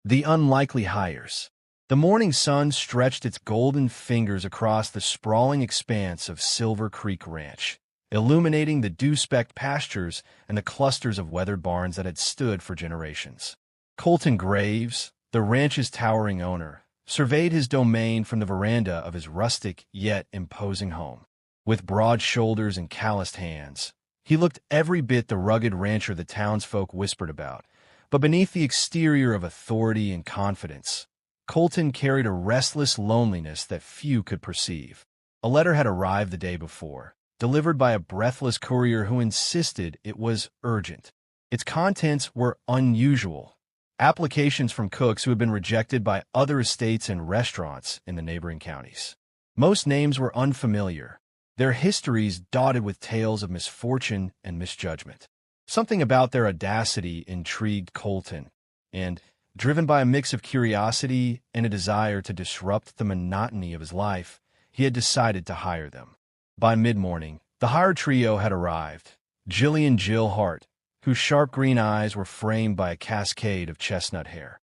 The unlikely hires. The morning sun stretched its golden fingers across the sprawling expanse of Silver Creek Ranch, illuminating the dew-specked pastures and the clusters of weathered barns that had stood for generations. Colton Graves, the ranch's towering owner, surveyed his domain from the veranda of his rustic yet imposing home. With broad shoulders and calloused hands, he looked every bit the rugged rancher the townsfolk whispered about. But beneath the exterior of authority and confidence, Colton carried a restless loneliness that few could perceive. A letter had arrived the day before, delivered by a breathless courier who insisted it was urgent. Its contents were unusual. Applications from cooks who had been rejected by other estates and restaurants in the neighboring counties. Most names were unfamiliar, their histories dotted with tales of misfortune and misjudgment. Something about their audacity intrigued Colton, and, driven by a mix of curiosity and a desire to disrupt the monotony of his life, he had decided to hire them. By mid-morning, the hired trio had arrived. Jillian Jill Hart, whose sharp green eyes were framed by a cascade of chestnut hair.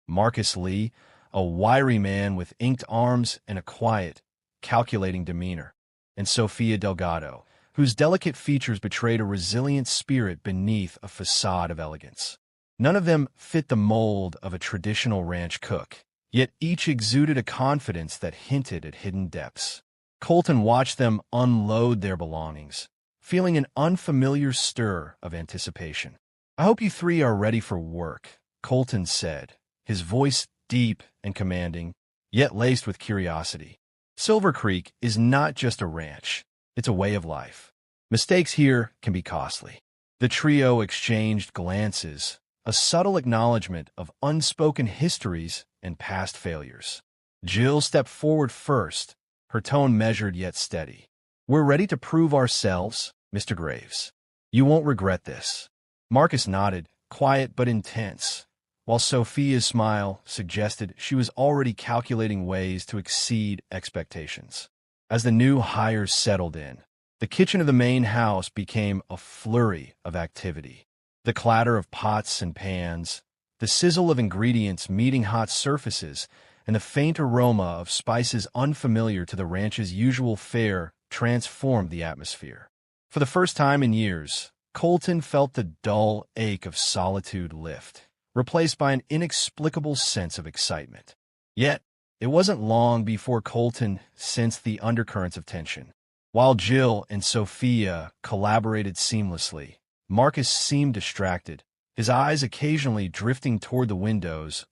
Marcus Lee, a wiry man with inked arms and a quiet, calculating demeanor. And Sophia Delgado, whose delicate features betrayed a resilient spirit beneath a facade of elegance. None of them fit the mold of a traditional ranch cook, yet each exuded a confidence that hinted at hidden depths. Colton watched them unload their belongings, feeling an unfamiliar stir of anticipation. "I hope you three are ready for work," Colton said, his voice deep and commanding, yet laced with curiosity. Silver Creek is not just a ranch. It's a way of life. Mistakes here can be costly. The trio exchanged glances, a subtle acknowledgement of unspoken histories and past failures. Jill stepped forward first, her tone measured yet steady. "We're ready to prove ourselves, Mr. Graves. You won't regret this." Marcus nodded, quiet but intense, while Sophia's smile suggested she was already calculating ways to exceed expectations. As the new hires settled in, the kitchen of the main house became a flurry of activity. The clatter of pots and pans, the sizzle of ingredients meeting hot surfaces, and the faint aroma of spices unfamiliar to the ranch's usual fare transformed the atmosphere. For the first time in years, Colton felt the dull ache of solitude lift, replaced by an inexplicable sense of excitement. Yet, it wasn't long before Colton sensed the undercurrents of tension. While Jill and Sophia collaborated seamlessly, Marcus seemed distracted, his eyes occasionally drifting toward the windows